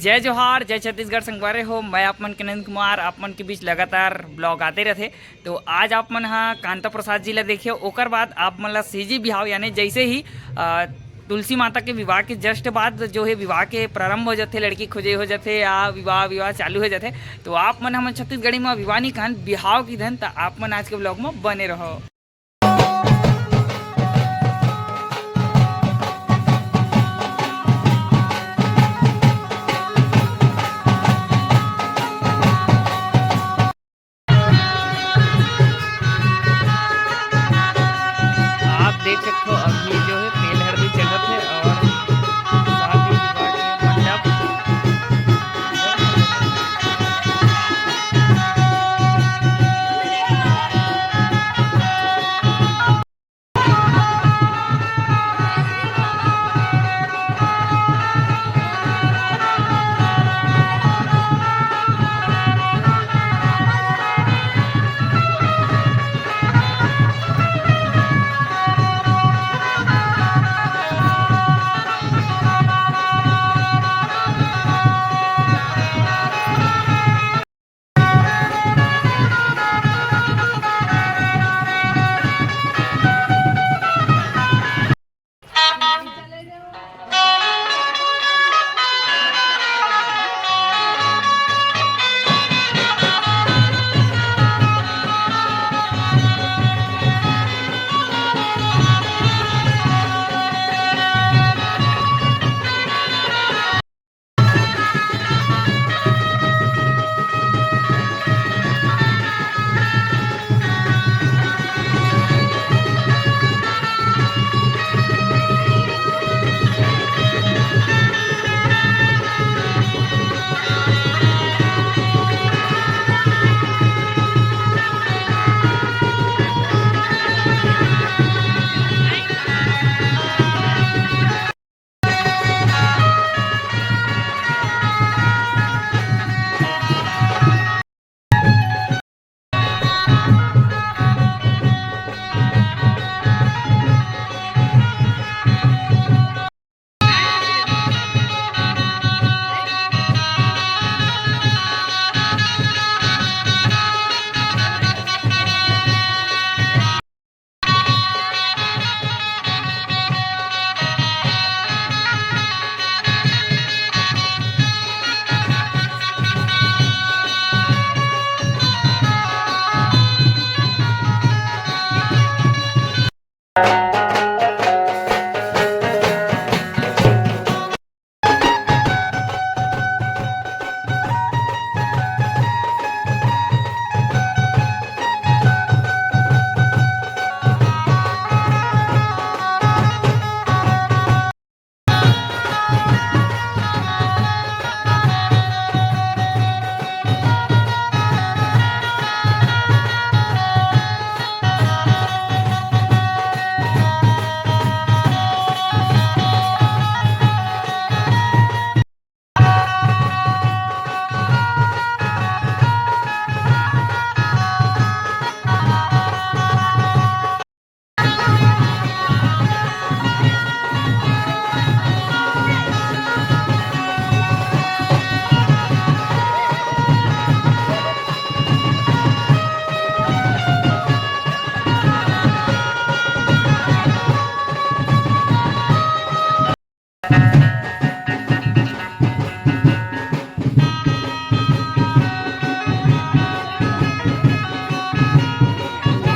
जय जोहार जय छत्तीसगढ़ संगवारी हो। मैं आप मन के नंद कुमार आप मन के बीच लगातार ब्लॉग आते रहते। तो आज आप मन हाँ कांता प्रसाद जी ला देखिए, ओकर बाद आप मन ला सीजी बिहाव यानी जैसे ही तुलसी माता के विवाह के जस्ट बाद जो है विवाह के प्रारंभ हो जाते, लड़की खोजे हो जाते या विवाह विवाह चालू हो जाते। तो आप मन हमन छत्तीसगढ़ी में विवाह नहीं कहन बिहाव की धन। तो आप मन आज के ब्लॉग में बने रहो। आप देख सकते हो अभी जो है तेल हल्दी चल रहा है और साथ ही विवाह के मंडप।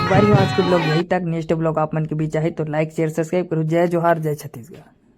बारी आज के ब्लॉग यही तक। नेक्स्ट ब्लॉग आप मन के बीच चाहे तो लाइक शेयर सब्सक्राइब करो। जय जोहार जय छत्तीसगढ़।